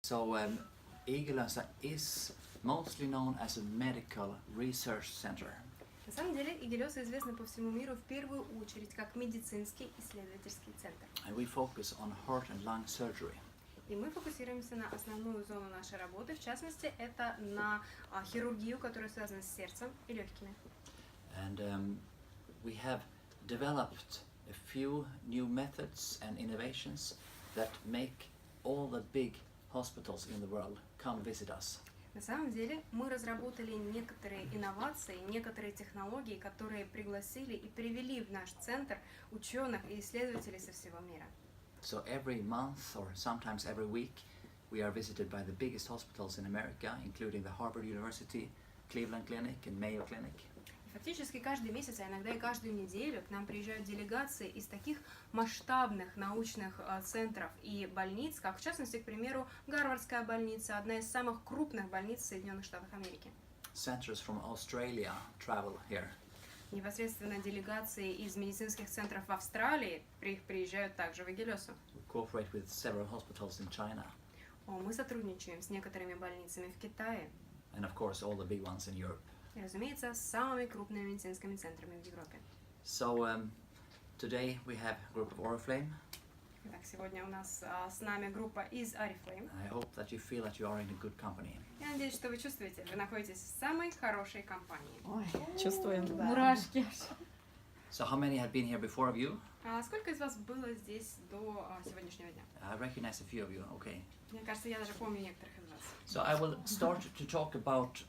So Igelösa is mostly known as a medical research center. На самом деле Игелёса известна по всему миру в первую очередь как медицинский исследовательский центр. And we focus on heart and lung surgery. И мы фокусируемся на основную зону нашей работы, в частности, это на хирургию, которая связана с сердцем и легкими. And we have developed a few new methods and innovations that make all the big hospitals in the world come visit us. На самом деле мы разработали некоторые инновации, некоторые технологии, которые пригласили и привели в наш центр ученых и исследователей со всего мира. So every month or sometimes every week we are visited by the biggest hospitals in America, including the Harvard University, Cleveland Clinic and Mayo Clinic. Фактически каждый месяц, а иногда и каждую неделю к нам приезжают делегации из таких масштабных научных центров и больниц, как в частности, к примеру, Гарвардская больница, одна из самых крупных больниц в Соединенных Штатах Америки. Centers from Australia travel here. Непосредственно делегации из медицинских центров в Австралии приезжают также в Игелёсу. We cooperate with several hospitals in China. Мы сотрудничаем с некоторыми больницами в Китае. And of course all the big ones in Europe. И, разумеется, с самыми крупными медицинскими центрами в Европе. So today we have a group of Oriflame. Итак, сегодня у нас с нами группа из Oriflame. I hope that you feel that you are in a good company. Я надеюсь, что вы чувствуете, вы находитесь в самой хорошей компании. Ой, чувствуем, да. Мурашки. So how many have been here before of you? Сколько из вас было здесь до сегодняшнего дня? I recognize a few of you. Okay. Мне кажется, я даже помню некоторых из вас. So I will start to talk about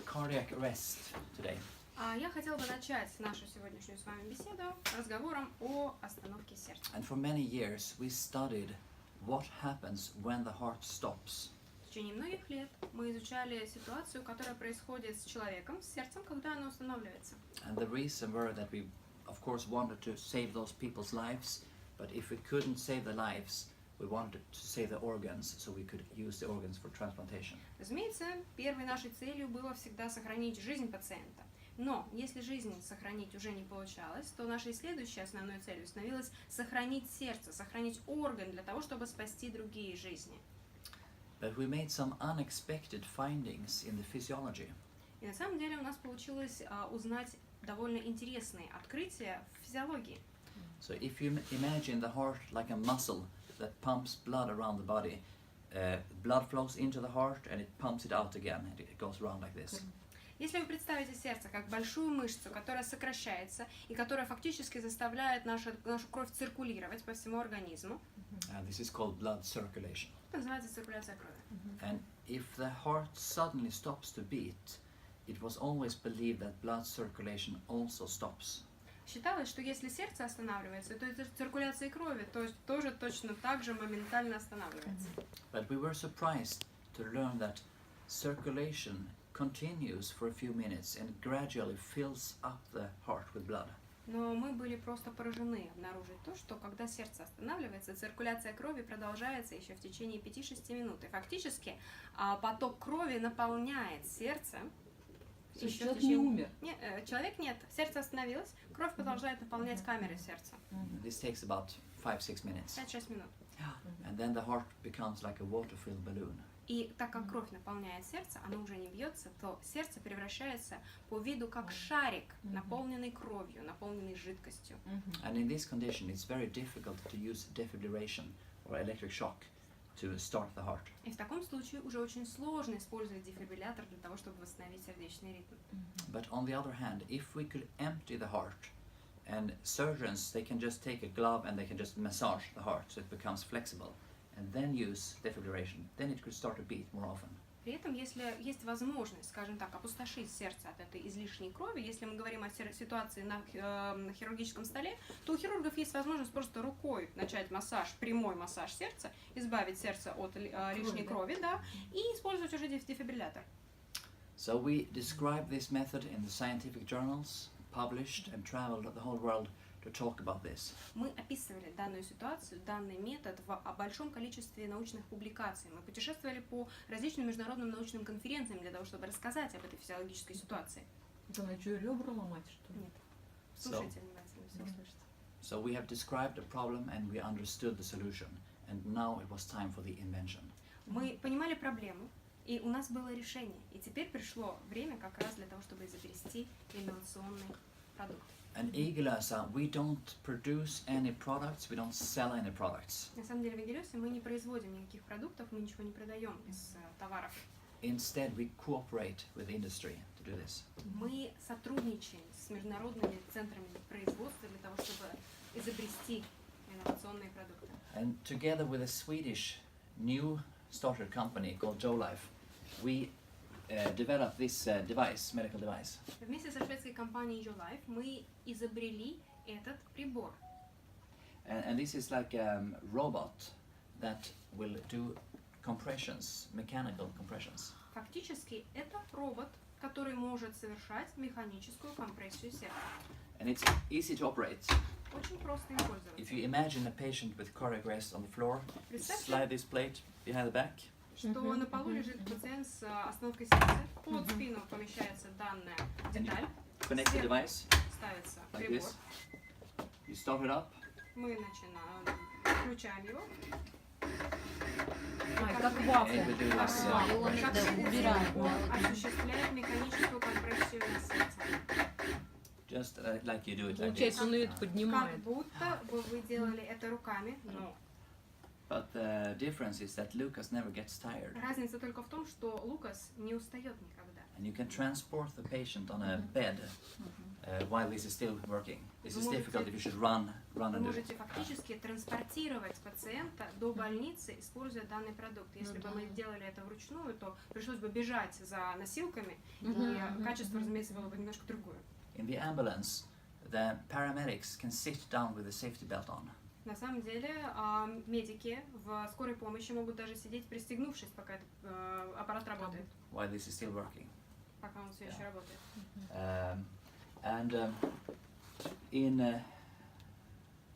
cardiac arrest today. Я хотела бы начать нашу сегодняшнюю с вами беседу разговором о остановке сердца. And for many years we studied what happens when the heart stops. В течение многих лет мы изучали ситуацию, которая происходит с человеком, с сердцем, когда оно останавливается. And the reason were that we, of course, wanted to save those people's lives, but if we couldn't save the lives, we wanted to save the organs, so we could use the organs for transplantation. Разумеется, первой нашей целью было всегда сохранить жизнь пациента. Но если жизнь сохранить уже не получалось, то нашей следующей основной целью становилось сохранить сердце, сохранить орган для того, чтобы спасти другие жизни. But we made some unexpected findings in the physiology. И на самом деле у нас получилось узнать довольно интересные открытия в физиологии. So if you imagine the heart like a muscle that pumps blood around the body, blood flows into the heart and it pumps it out again, and it goes around like this. Если вы представите сердце как большую мышцу, которая сокращается и которая фактически заставляет нашу кровь циркулировать по всему организму, This is called blood circulation. это называется циркуляция крови. And if the heart suddenly stops to beat, it was always believed that blood circulation also stops. Считалось, что если сердце останавливается, то и циркуляция крови тоже точно так же моментально останавливается. But we were surprised to learn that circulation continues for a few minutes and gradually fills up the heart with blood. Но мы были просто поражены обнаружить то, что когда сердце останавливается, циркуляция крови продолжается еще в течение 5-6 минут. И фактически поток крови наполняет сердце. Человек не умер. Нет, человек нет. Сердце остановилось, кровь продолжает наполнять камеры сердца. This takes about 5-6 minutes. 5-6 минут. And then the heart becomes like a water-filled balloon. И так как кровь наполняет сердце, оно уже не бьется, то сердце превращается по виду как шарик, наполненный кровью, наполненный жидкостью. And in this condition, it's very difficult to use defibrillation or electric shock to start the heart. И в таком случае уже очень сложно использовать дефибриллятор для того, чтобы восстановить сердечный ритм. But on the other hand, if we could empty the heart, and surgeons, they can just take a glove and they can just massage the heart so it becomes flexible, and then use defibrillation, then it could start to beat more often. При этом, если есть возможность, скажем так, опустошить сердце от этой излишней крови, если мы говорим о ситуации на хирургическом столе, то у хирургов есть возможность просто рукой начать массаж, прямой массаж сердца, избавить сердце от лишней крови, да, и использовать уже дефибриллятор. So we described this method in the scientific journals, published and traveled the whole world to talk about this. Мы описывали данную ситуацию, данный метод в большом количестве научных публикаций. Мы путешествовали по различным международным научным конференциям для того, чтобы рассказать об этой физиологической ситуации. Это на что, ребра ломать, что ли? Нет. Слушайте внимательно, все слышите. So we have described the problem and we understood the solution, and now it was time for the invention. Мы понимали проблему, и у нас было решение. И теперь пришло время как раз для того, чтобы изобрести инновационный продукт. And Igelösa, we don't produce any products, we don't sell any products. На самом деле в Игелёсе мы не производим никаких продуктов, мы ничего не продаем из товаров. Instead, we cooperate with industry to do this. Мы сотрудничаем с международными центрами производства для того, чтобы изобрести инновационные продукты. And together with a Swedish new started company called Jolife, we developed this device, medical device. Вместе со шведской компанией Jolife мы изобрели этот прибор. And this is like a robot that will do compressions, mechanical compressions. Фактически это робот, который может совершать механическую компрессию сердца. And it's easy to operate. Очень просто им пользоваться. If you imagine a patient with cardiac arrest on the floor, you Представьте, slide this plate behind the back, что на полу лежит пациент с остановкой сердца, под спину помещается данная деталь, connect the device ставится like прибор, this. You start it up, мы начинаем, включаем его, Как and it вакуум. will do this. И он как это видите, убирает. он осуществляет механическую компрессию на сердце. Just like you do it like Получается, this. он ее это Как поднимает. будто бы вы делали это руками, но But the difference is that Lucas never gets tired. разница только в том, что Лукас не устает никогда. And you can transport the patient on a bed while this is still working. This is difficult if you should run Вы and do it. можете фактически транспортировать пациента до больницы, используя данный продукт. Если бы мы делали это вручную, то пришлось бы бежать за носилками, и качество, разумеется, было бы немножко другое. In the ambulance, the paramedics can sit down with a safety belt on. На самом деле, медики в скорой помощи могут даже сидеть пристегнувшись, пока этот аппарат работает, While this is still working. пока он все еще работает. In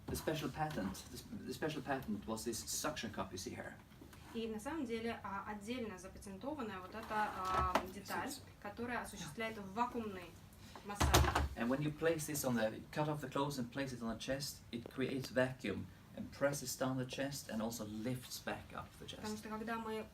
the special patent was this suction cup you see here. И на самом деле отдельно запатентованная вот эта деталь, которая осуществляет вакуумный массаж. And when you place this on the, cut off the clothes and place it on the chest, it creates vacuum and presses down the chest and also lifts back up the Потому chest. что когда мы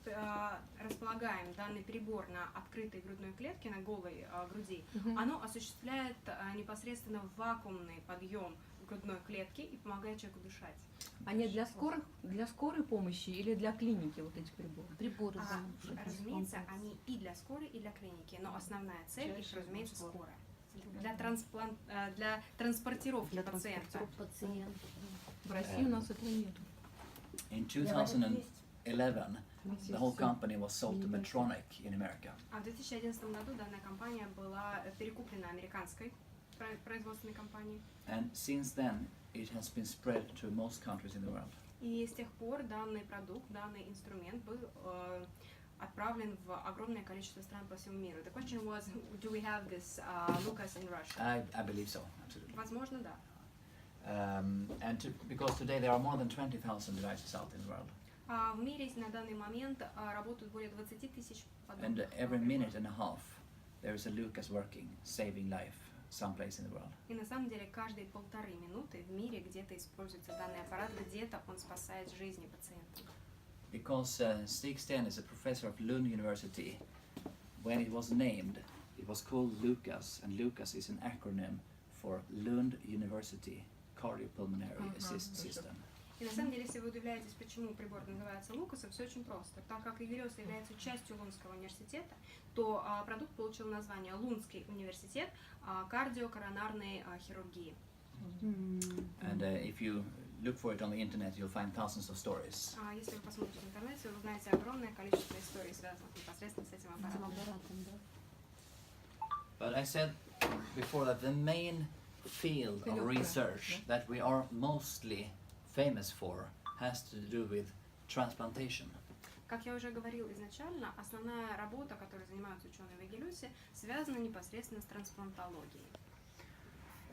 располагаем данный прибор на открытой грудной клетке, на голой груди, оно осуществляет непосредственно вакуумный подъем грудной клетки и помогает человеку дышать. Они для скорой помощи или для клиники вот эти приборы? Приборы, Разумеется, они и для скорой, и для клиники, но основная цель их, разумеется, скорая. Для транспортировки пациента. В России у нас этого нет. In 2011, the whole company was sold to Medtronic in America. А в 2011 году данная компания была перекуплена американской производственной компанией. And since then, it has been spread to most countries in the world. И с тех пор данный продукт, данный инструмент был отправлен в огромное количество стран по всему миру. The question was, do we have this Lucas in Russia? I believe so, absolutely. Возможно, да. Because today there are more than 20,000 devices out in the world. В мире на данный момент работают более 20 тысяч And подобных. every minute and a half, there is a Lucas working, saving life someplace in the world. И на самом деле каждые 1,5 минуты в мире где-то используется данный аппарат, где-то он спасает жизни пациента. Because Stиг is a professor of Lund University, when it was named, it was called Lucas, and Lucas is an acronym for Lund University Cardiopulmonary Assist System. И на самом деле, если вы удивляетесь, почему прибор называется Лукасом, все очень просто. Так как Игелёс является частью Лундского университета, то продукт получил название Лундский университет кардиокоронарной хирургии. And if you look for it on the internet, you'll find thousands of stories. Если вы посмотрите в интернете, вы узнаете огромное количество историй, связанных непосредственно с этим аппаратом. But I said before that the main field of research that we are mostly famous for has to do with transplantation. Как я уже говорил изначально, основная работа, которой занимаются ученые в Игелёсе, связана непосредственно с трансплантологией.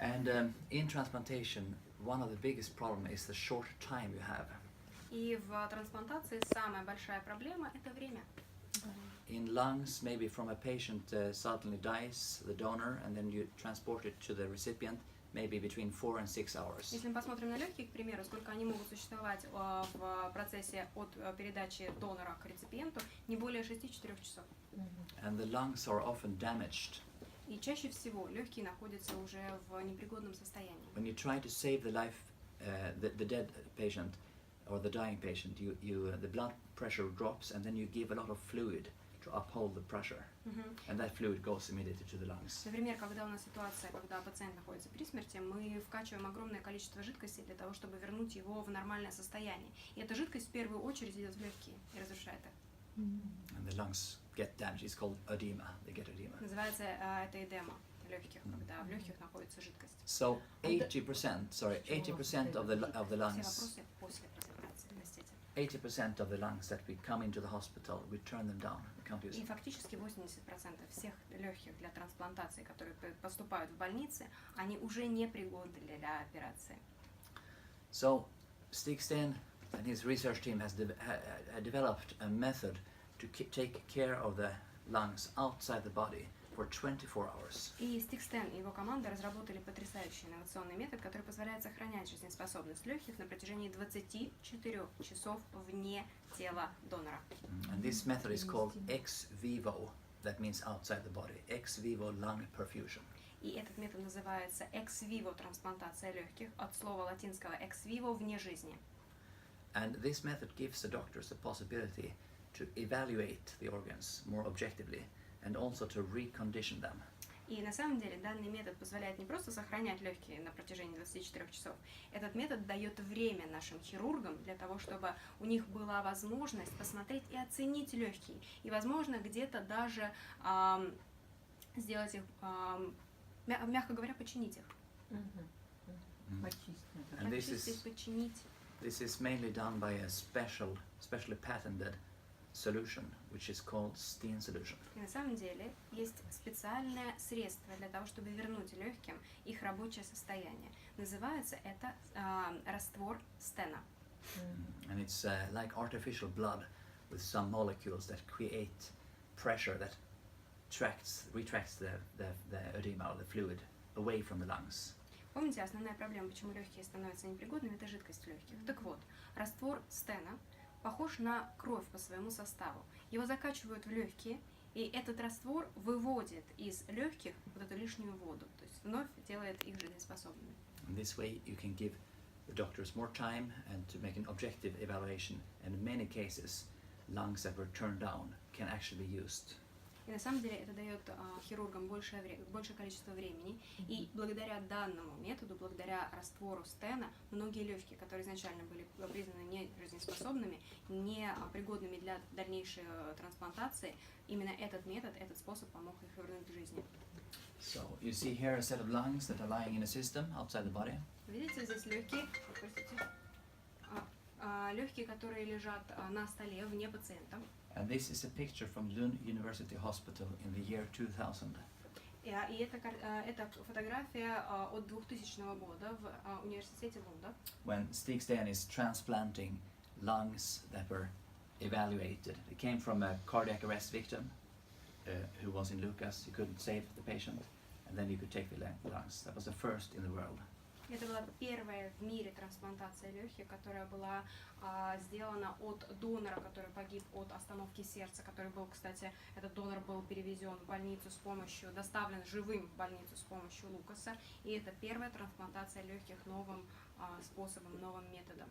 And in transplantation, one of the biggest problems is the short time you have. И в трансплантации самая большая проблема – это время. In lungs, maybe from a patient suddenly dies, the donor, and then you transport it to the recipient. maybe between 4 and 6 hours. Если мы посмотрим на легкие, к примеру, сколько они могут существовать в процессе от передачи донора к реципиенту, не более 6-4 часов. And the lungs are often damaged. И чаще всего легкие находятся уже в непригодном состоянии. When you try to save the life, the dead patient or the dying patient, the blood pressure drops, and then you give a lot of fluid to uphold the pressure, and that fluid goes immediately to the lungs. Например, когда у нас ситуация, когда пациент находится при смерти, мы вкачиваем огромное количество жидкости для того, чтобы вернуть его в нормальное состояние. И эта жидкость в первую очередь идет в легкие и разрушает их. And the lungs get damaged. It's called edema. They get edema. Называется это эдема легких, когда в легких находится жидкость. So 80%, 80% of the Все lungs, вопросы после презентации, простите. 80% of the lungs that we come into the hospital, we turn them down. We can't use И them. фактически 80% всех легких для трансплантации, которые поступают в больницы, они уже не пригодны для операции. So Stиг and his research team has developed a method to take care of the lungs outside the body for 24 hours. И Стиг и его команда разработали потрясающий инновационный метод, который позволяет сохранять жизнеспособность легких на протяжении 24 часов вне тела донора. And this method is called ex vivo. That means outside the body. Ex vivo lung perfusion. И этот метод называется ex vivo трансплантация легких, от слова латинского ex vivo вне жизни. And this method gives the doctors the possibility to evaluate the organs more objectively and also to recondition them. И на самом деле данный метод позволяет не просто сохранять легкие на протяжении 24 часов. Этот метод дает время нашим хирургам для того, чтобы у них была возможность посмотреть и оценить легкие. И, возможно, где-то даже сделать их, мягко говоря, починить их. And Почистить, починить. this is mainly done by a specially patented solution, which is called Stena solution. И на самом деле есть специальное средство для того, чтобы вернуть легким их рабочее состояние. Называется это раствор Стена. And it's like artificial blood with some molecules that create pressure that retracts the edema or the fluid away from the lungs. Помните, основная проблема, почему легкие становятся непригодными, это жидкость в легких. Так вот, раствор Стена похож на кровь по своему составу. Его закачивают в легкие, и этот раствор выводит из легких вот эту лишнюю воду, то есть вновь делает их жизнеспособными. In this way, you can give the doctors more time and to make an objective evaluation. And in many cases, lungs that were turned down can actually be used. И на самом деле это дает хирургам большее количество времени. И благодаря данному методу, благодаря раствору Стена, многие легкие, которые изначально были признаны не жизнеспособными, не пригодными для дальнейшей трансплантации, именно этот метод, этот способ помог их вернуть к жизни. So you see here a set of lungs that are lying in a system outside the body. Видите, здесь легкие, легкие, которые лежат на столе вне пациента. And this is a picture from Lund University Hospital in the year 2000. И это фотография от 2000 года в университете Лунда. When Stиг is transplanting lungs that were evaluated. It came from a cardiac arrest victim who was in Lucas. You couldn't save the patient, and then you could take the lungs. That was the first in the world. Это была первая в мире трансплантация легких, которая была сделана от донора, который погиб от остановки сердца, который был, кстати, этот донор был перевезен в больницу с помощью, доставлен живым в больницу с помощью Лукаса, и это первая трансплантация легких новым способом, новым методом.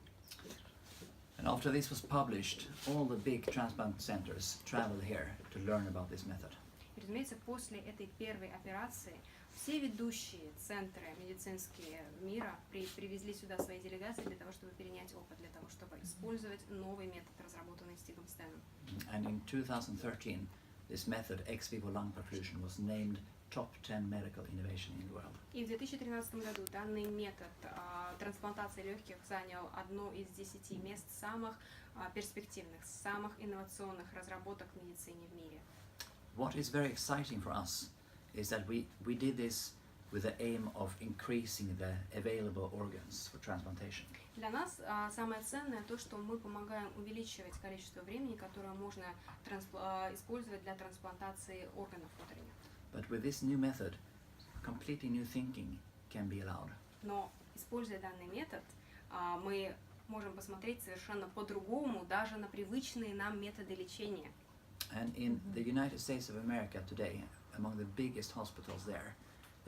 And after this was published, all the big transplant centers traveled here to learn about this method. И, разумеется, после этой первой операции все ведущие центры медицинские мира привезли сюда свои делегации для того, чтобы перенять опыт, для того, чтобы использовать новый метод, разработанный Стигом Стеном. And in 2013, this method, ex vivo lung perfusion, was named top 10 medical innovation in the world. И в 2013 году данный метод трансплантации легких занял одно из 10 мест самых перспективных, самых инновационных разработок в медицине в мире. What is very exciting for us is that we did this with the aim of increasing the available organs for transplantation. Для нас самое ценное то, что мы помогаем увеличивать количество времени, которое можно использовать для трансплантации органов внутренних. But with this new method, completely new thinking can be allowed. Но, используя данный метод, мы можем посмотреть совершенно по-другому даже на привычные нам методы лечения. And in the United States of America today, among the biggest hospitals there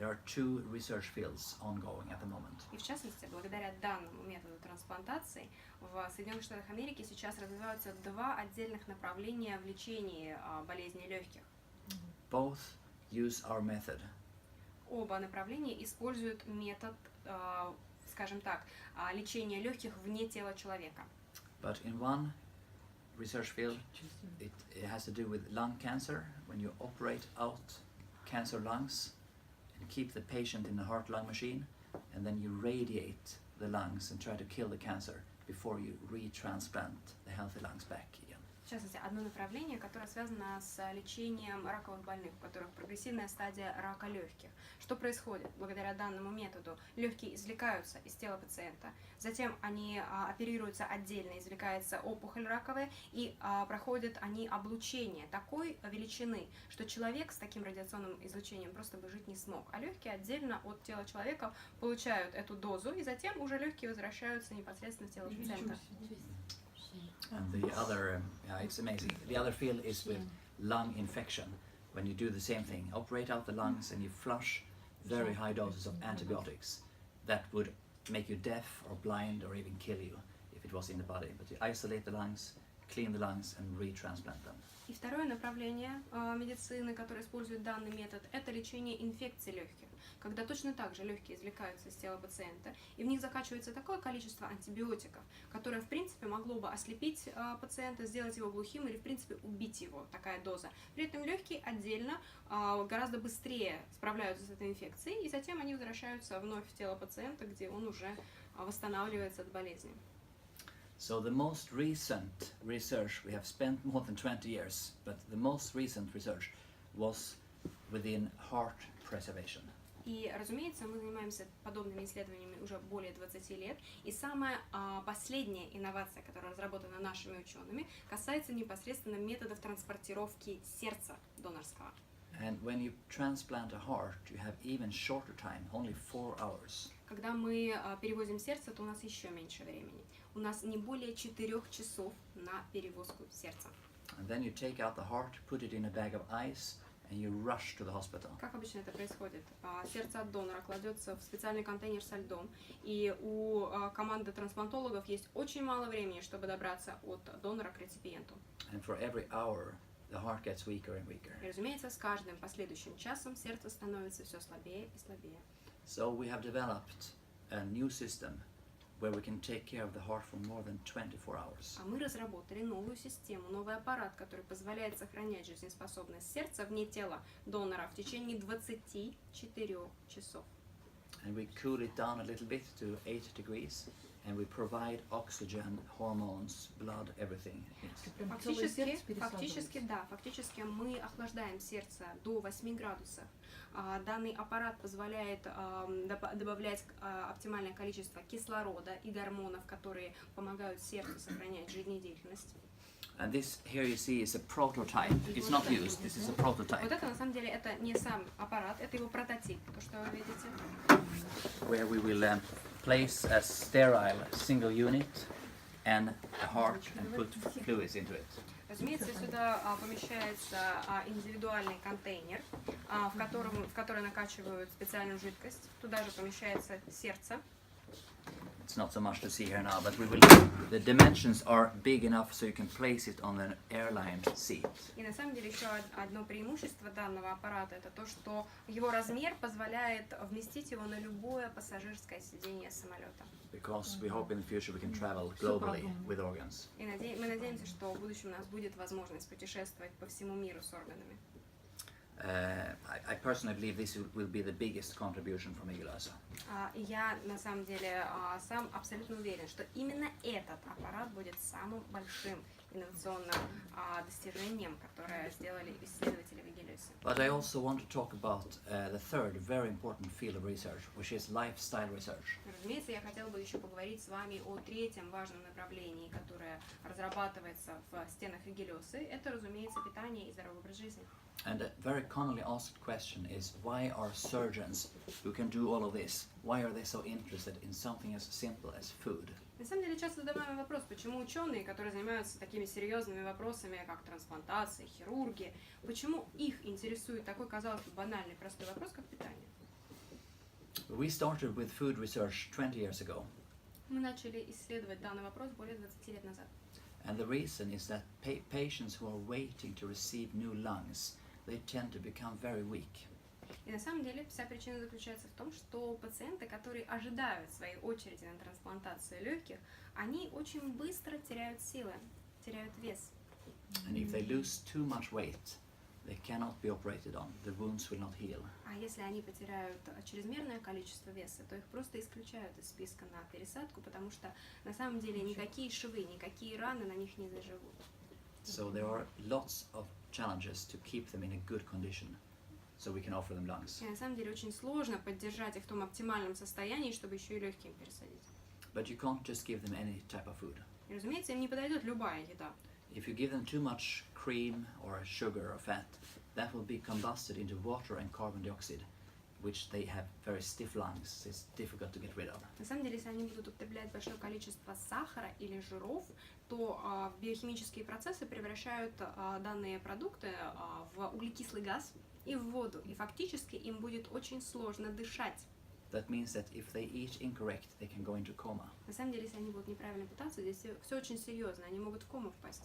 are 2 research fields ongoing at the moment. И в частности, благодаря данному методу трансплантации, в Соединенных Штатах Америки сейчас развиваются 2 отдельных направления в лечении болезней легких. Both use our method. Оба направления используют метод, скажем так, лечения легких вне тела человека. But in one research field, it has to do with lung cancer, when you operate out cancer lungs and keep the patient in a heart-lung machine, and then you radiate the lungs and try to kill the cancer before you retransplant the healthy lungs back again. В частности, одно направление, которое связано с лечением раковых больных, у которых прогрессивная стадия рака легких. Что происходит? Благодаря данному методу легкие извлекаются из тела пациента, затем они оперируются отдельно, извлекается опухоль раковая, и проходят они облучение такой величины, что человек с таким радиационным излучением просто бы жить не смог. А легкие отдельно от тела человека получают эту дозу, и затем уже легкие возвращаются непосредственно в тело пациента. And the other, it's amazing. The other field is with lung infection. When you do the same thing, operate out the lungs and you flush very high doses of antibiotics, that would make you deaf or blind or even kill you if it was in the body. But you isolate the lungs, clean the lungs and retransplant them. И второе направление медицины, которое использует данный метод, это лечение инфекций легких, когда точно так же легкие извлекаются из тела пациента, и в них закачивается такое количество антибиотиков, которое, в принципе, могло бы ослепить пациента, сделать его глухим или, в принципе, убить его, такая доза. При этом легкие отдельно гораздо быстрее справляются с этой инфекцией, и затем они возвращаются вновь в тело пациента, где он уже восстанавливается от болезни. So the most recent research, we have spent more than 20 years, but the most recent research was within heart preservation. И, разумеется, мы занимаемся подобными исследованиями уже более 20 лет, и самая последняя инновация, которая разработана нашими учеными, касается непосредственно методов транспортировки сердца донорского. And when you transplant a heart, you have even shorter time, only 4 hours. Когда мы перевозим сердце, то у нас еще меньше времени. У нас не более 4 часов на перевозку сердца. And then you take out the heart, put it in a bag of ice, and you rush to the hospital. Как обычно это происходит? Сердце от донора кладется в специальный контейнер со льдом, и у команды трансплантологов есть очень мало времени, чтобы добраться от донора к реципиенту. And for every hour, the heart gets weaker and weaker. И, разумеется, с каждым последующим часом сердце становится все слабее и слабее. So we have developed a new system where we can take care of the heart for more than 24 hours. А мы разработали новую систему, новый аппарат, который позволяет сохранять жизнеспособность сердца вне тела донора в течение 24 часов. And we cool it down a little bit to 8 degrees, and we provide oxygen, hormones, blood, everything. Фактически мы охлаждаем сердце до 8 градусов. Данный аппарат позволяет добавлять оптимальное количество кислорода и гормонов, которые помогают сердцу сохранять жизнедеятельность. And this here you see is a prototype. It's not used. This is a prototype. Вот это на самом деле это не сам аппарат, это его прототип, то что вы видите. Where we will place a sterile single unit and a heart and put fluids into it. Разумеется, сюда помещается индивидуальный контейнер, в который накачивают специальную жидкость. Туда же помещается сердце. It's not so much to see here now, but the dimensions are big enough so you can place it on an airline seat. И на самом деле еще одно преимущество данного аппарата это то, что его размер позволяет вместить его на любое пассажирское сиденье самолета. Because we hope in the future we can travel globally with organs. И мы надеемся, что в будущем у нас будет возможность путешествовать по всему миру с органами. I personally believe this will be the biggest contribution from Iglesia. И я на самом деле сам абсолютно уверен, что именно этот аппарат будет самым большим инновационным достижением, которое сделали исследователи в Игелиусе. But I also want to talk about the third very important field of research, which is lifestyle research. Разумеется, я хотела бы еще поговорить с вами о третьем важном направлении, которое разрабатывается в стенах Игелиуса. Это, разумеется, питание и здоровый образ жизни. And a very commonly asked question is, why are surgeons who can do all of this, why are they so interested in something as simple as food? На самом деле, часто задаваемый вопрос, почему ученые, которые занимаются такими серьезными вопросами, как трансплантация, хирургия, почему их интересует такой, казалось бы, банальный, простой вопрос, как питание? We started with food research 20 years ago, Мы начали исследовать данный вопрос более 20 лет назад. and the reason is that patients who are waiting to receive new lungs, they tend to become very weak. И на самом деле вся причина заключается в том, что пациенты, которые ожидают своей очереди на трансплантацию легких, они очень быстро теряют силы, теряют вес. And if they lose too much weight, they cannot be operated on, the wounds will not heal. А если они потеряют чрезмерное количество веса, то их просто исключают из списка на пересадку, потому что на самом деле никакие швы, никакие раны на них не заживут. So there are lots of challenges to keep them in a good condition, so we can offer them lungs. И на самом деле очень сложно поддержать их в том оптимальном состоянии, чтобы еще и легкие им пересадить. But you can't just give them any type of food. И, разумеется, им не подойдет любая еда. If you give them too much cream or sugar or fat, that will be combusted into water and carbon dioxide, which they have very stiff lungs. It's difficult to get rid of. На самом деле, если они будут употреблять большое количество сахара или жиров, то биохимические процессы превращают данные продукты в углекислый газ и в воду. И фактически им будет очень сложно дышать. That means that if they eat incorrect, they can go into coma. На самом деле, если они будут неправильно питаться, здесь все очень серьезно, они могут в кому впасть.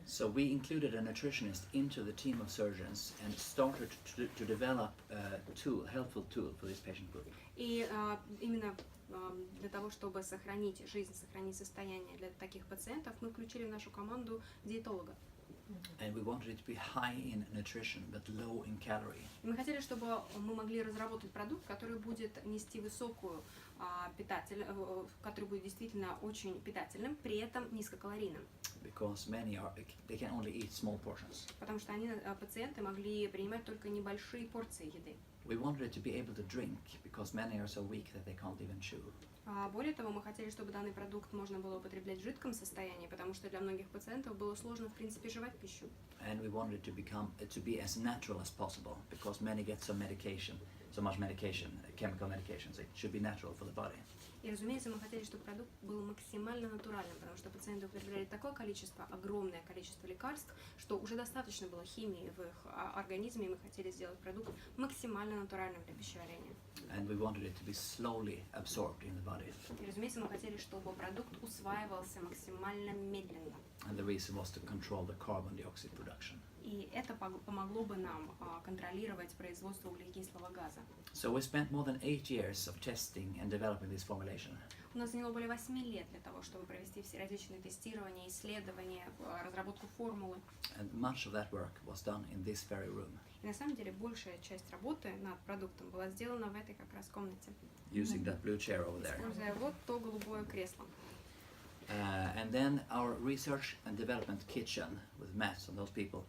So we included a nutritionist into the team of surgeons and started to develop a tool, helpful tool for this patient group. И именно для того, чтобы сохранить жизнь, сохранить состояние для таких пациентов, мы включили в нашу команду диетолога. And we wanted it to be high in nutrition but low in calorie. И мы хотели, чтобы мы могли разработать продукт, который будет нести высокую который будет действительно очень питательным, при этом низкокалорийным. Because they can only eat small portions. Потому что пациенты могли принимать только небольшие порции еды. We wanted it to be able to drink because many are so weak that they can't even chew. Более того, мы хотели, чтобы данный продукт можно было употреблять в жидком состоянии, потому что для многих пациентов было сложно, в принципе, жевать пищу. And we wanted it to be as natural as possible because many get so much medication, chemical medications. It should be natural for the body. И, разумеется, мы хотели, чтобы продукт был максимально натуральным, потому что пациенты употребляли такое количество, огромное количество лекарств, что уже достаточно было химии в их организме, и мы хотели сделать продукт максимально натуральным для пищеварения. And we wanted it to be slowly absorbed in the body. И, разумеется, мы хотели, чтобы продукт усваивался максимально медленно. And the reason was to control the carbon dioxide production. И это помогло бы нам контролировать производство углекислого газа. So we spent more than 8 years of testing and developing this formulation. У нас заняло более 8 лет для того, чтобы провести все различные тестирования, исследования, разработку формулы. And much of that work was done in this very room. И на самом деле большая часть работы над продуктом была сделана в этой как раз комнате. Using that blue chair over there. Используя вот то голубое кресло. And then our research and development kitchen with Matt and those people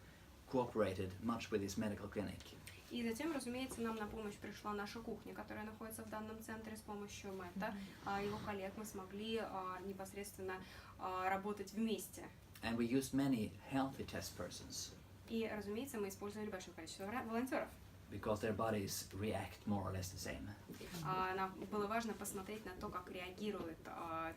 cooperated much with this medical clinic. И затем, разумеется, нам на помощь пришла наша кухня, которая находится в данном центре. С помощью Мэтта, его коллег, мы смогли непосредственно работать вместе. And we used many healthy test persons. И, разумеется, мы использовали большое количество волонтеров. Because their bodies react more or less the same. Нам было важно посмотреть на то, как реагирует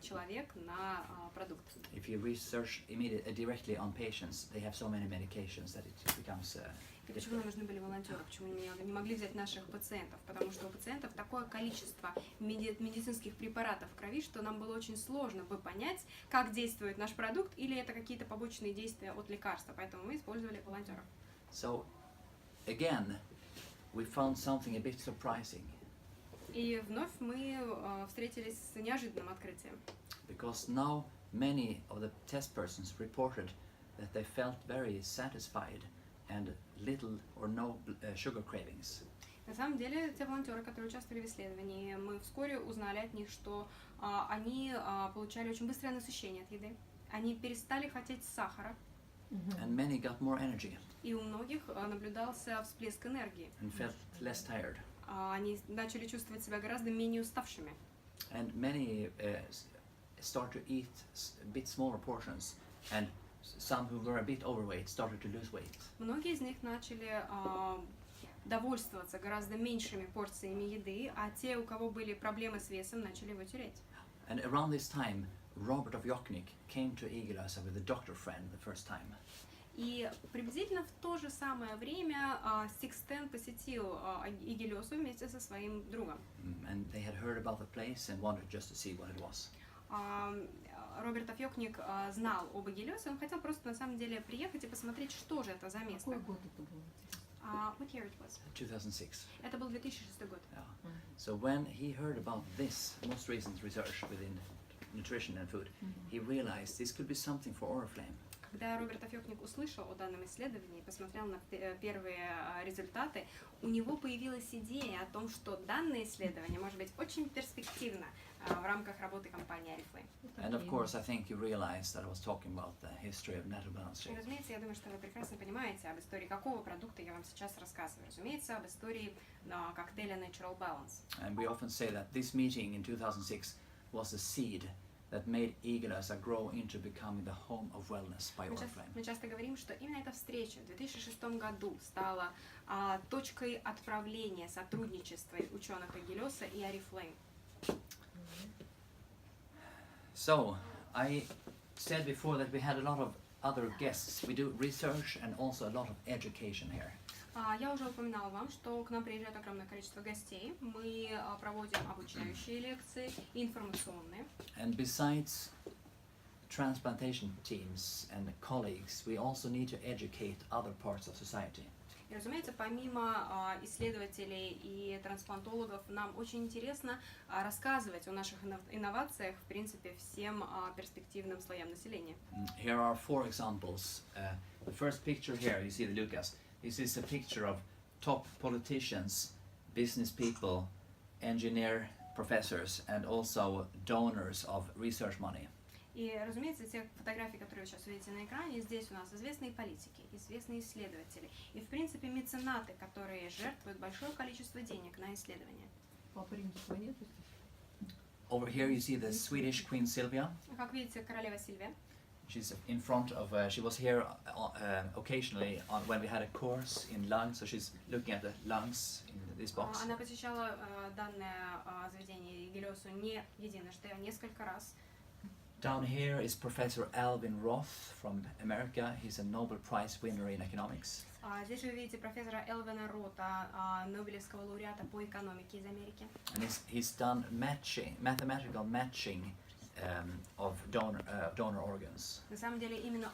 человек на продукт. If you research directly on patients, they have so many medications that it becomes. И почему нам нужны были волонтеры? Почему не могли взять наших пациентов? Потому что у пациентов такое количество медицинских препаратов в крови, что нам было очень сложно бы понять, как действует наш продукт, или это какие-то побочные действия от лекарства. Поэтому мы использовали волонтеров. So, again, we found something a bit surprising. И вновь мы встретились с неожиданным открытием. Because now many of the test persons reported that they felt very satisfied and little or no sugar cravings. На самом деле, те волонтеры, которые участвовали в исследовании, мы вскоре узнали от них, что они получали очень быстрое насыщение от еды. Они перестали хотеть сахара, and many got more energy и у многих наблюдался всплеск энергии. and felt less tired. Они начали чувствовать себя гораздо менее уставшими. And many start to eat a bit smaller portions, and some who were a bit overweight started to lose weight. Многие из них начали довольствоваться гораздо меньшими порциями еды, а те, у кого были проблемы с весом, начали его терять. And around this time, Robert of Jokknik came to Igelösa with a doctor friend the first time. И приблизительно в то же самое время Стиг посетил Игелёсу вместе со своим другом. And they had heard about the place and wanted just to see what it was. Роберт Афьёкник знал об Игелёсе, он хотел просто на самом деле приехать и посмотреть, что же это за место. Какой год это был? What year it was? 2006. Это был 2006 год. Yeah. So when he heard about this most recent research within nutrition and food, he realized this could be something for Oriflame. Когда Роберт Афьёкник услышал о данном исследовании и посмотрел на первые результаты, у него появилась идея о том, что данное исследование может быть очень перспективно в рамках работы компании Oriflame. And of course, I think you realized that I was talking about the history of natural balance И, shake. разумеется, я думаю, что вы прекрасно понимаете об истории какого продукта я вам сейчас рассказываю. Разумеется, об истории коктейля Natural Balance. And we often say that this meeting in 2006 was the seed that made Igelösa grow into becoming the home of wellness by Oriflame. Мы часто говорим, что именно эта встреча в 2006 году стала точкой отправления сотрудничества ученых Игелёса и Oriflame. So, I said before that we had a lot of other guests. We do research and also a lot of education here. Я уже упоминала вам, что к нам приезжает огромное количество гостей. Мы проводим обучающие лекции, информационные. And besides transplantation teams and colleagues, we also need to educate other parts of society. И, разумеется, помимо исследователей и трансплантологов, нам очень интересно рассказывать о наших инновациях, в принципе, всем перспективным слоям населения. Here are 4 examples. The first picture here, you see the Lucas. This is a picture of top politicians, business people, engineer professors, and also donors of research money. И, разумеется, те фотографии, которые вы сейчас видите на экране, здесь у нас известные политики, известные исследователи и, в принципе, меценаты, которые жертвуют большое количество денег на исследования. Папы Римского нету здесь? Over here you see the Swedish Queen Silvia. Как видите, королева Сильвия. She's in front of, she was here occasionally when we had a course in lungs, so she's looking at the lungs in this box. Она посещала данное заведение Игелёсу не единожды, а несколько раз. Down here is Professor Alvin Roth from America. He's a Nobel Prize winner in economics. Здесь вы видите профессора Элвина Рота, Нобелевского лауреата по экономике из Америки. And he's done mathematical matching of donor organs. На самом деле именно